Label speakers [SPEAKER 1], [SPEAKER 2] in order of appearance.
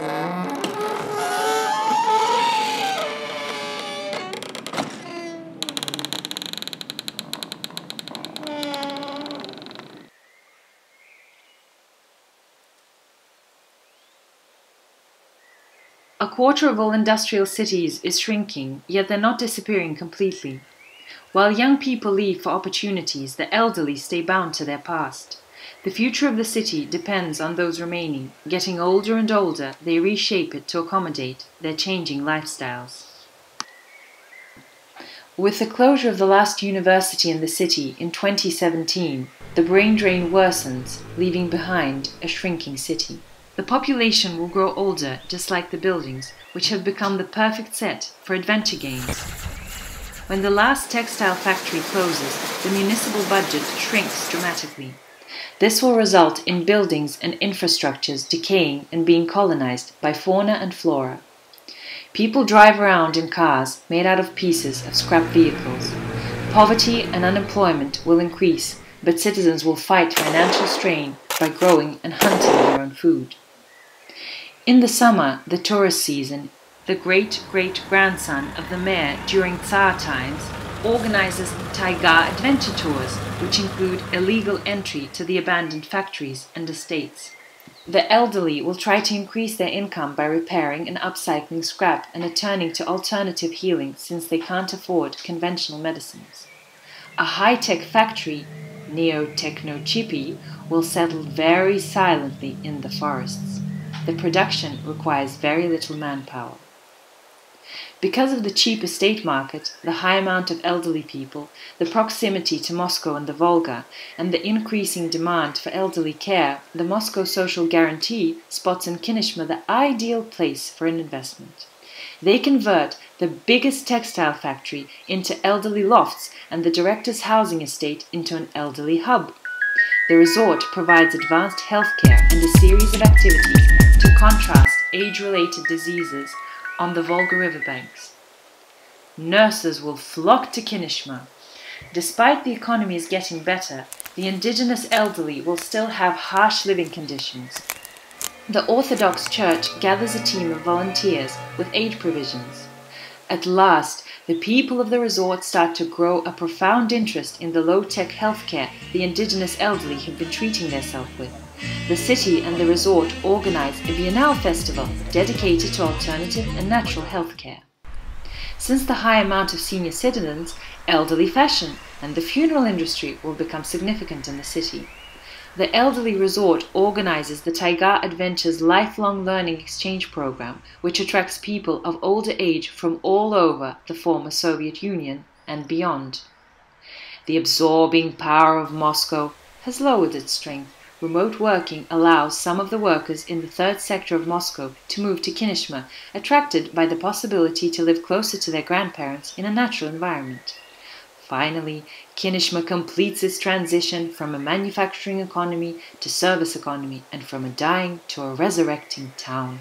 [SPEAKER 1] A quarter of all industrial cities is shrinking, yet they're not disappearing completely. While young people leave for opportunities, the elderly stay bound to their past. The future of the city depends on those remaining. Getting older and older, they reshape it to accommodate their changing lifestyles. With the closure of the last university in the city in 2017, the brain drain worsens, leaving behind a shrinking city. The population will grow older, just like the buildings, which have become the perfect set for adventure games. When the last textile factory closes, the municipal budget shrinks dramatically. This will result in buildings and infrastructures decaying and being colonized by fauna and flora. People drive around in cars made out of pieces of scrap vehicles. Poverty and unemployment will increase, but citizens will fight financial strain by growing and hunting their own food. In the summer, the tourist season, the great-great-grandson of the mayor during Tsar times organizes taiga adventure tours, which include illegal entry to the abandoned factories and estates. The elderly will try to increase their income by repairing and upcycling scrap and turning to alternative healing since they can't afford conventional medicines. A high-tech factory, Neo-Technochipi, will settle very silently in the forests. The production requires very little manpower. Because of the cheap estate market, the high amount of elderly people, the proximity to Moscow and the Volga, and the increasing demand for elderly care, the Moscow Social Guarantee spots in Kinishma the ideal place for an investment. They convert the biggest textile factory into elderly lofts and the director's housing estate into an elderly hub. The resort provides advanced healthcare and a series of activities to contrast age-related diseases on the Volga riverbanks. Nurses will flock to Kinishma. Despite the economy is getting better, the indigenous elderly will still have harsh living conditions. The Orthodox Church gathers a team of volunteers with aid provisions. At last, the people of the resort start to grow a profound interest in the low-tech healthcare the indigenous elderly have been treating themselves with. The city and the resort organize a Biennale festival dedicated to alternative and natural healthcare. Since the high amount of senior citizens, elderly fashion and the funeral industry will become significant in the city. The elderly resort organizes the Taiga Adventures lifelong learning exchange program, which attracts people of older age from all over the former Soviet Union and beyond. The absorbing power of Moscow has lowered its strength. Remote working allows some of the workers in the third sector of Moscow to move to Kinishma, attracted by the possibility to live closer to their grandparents in a natural environment. Finally, Kinishma completes its transition from a manufacturing economy to service economy and from a dying to a resurrecting town.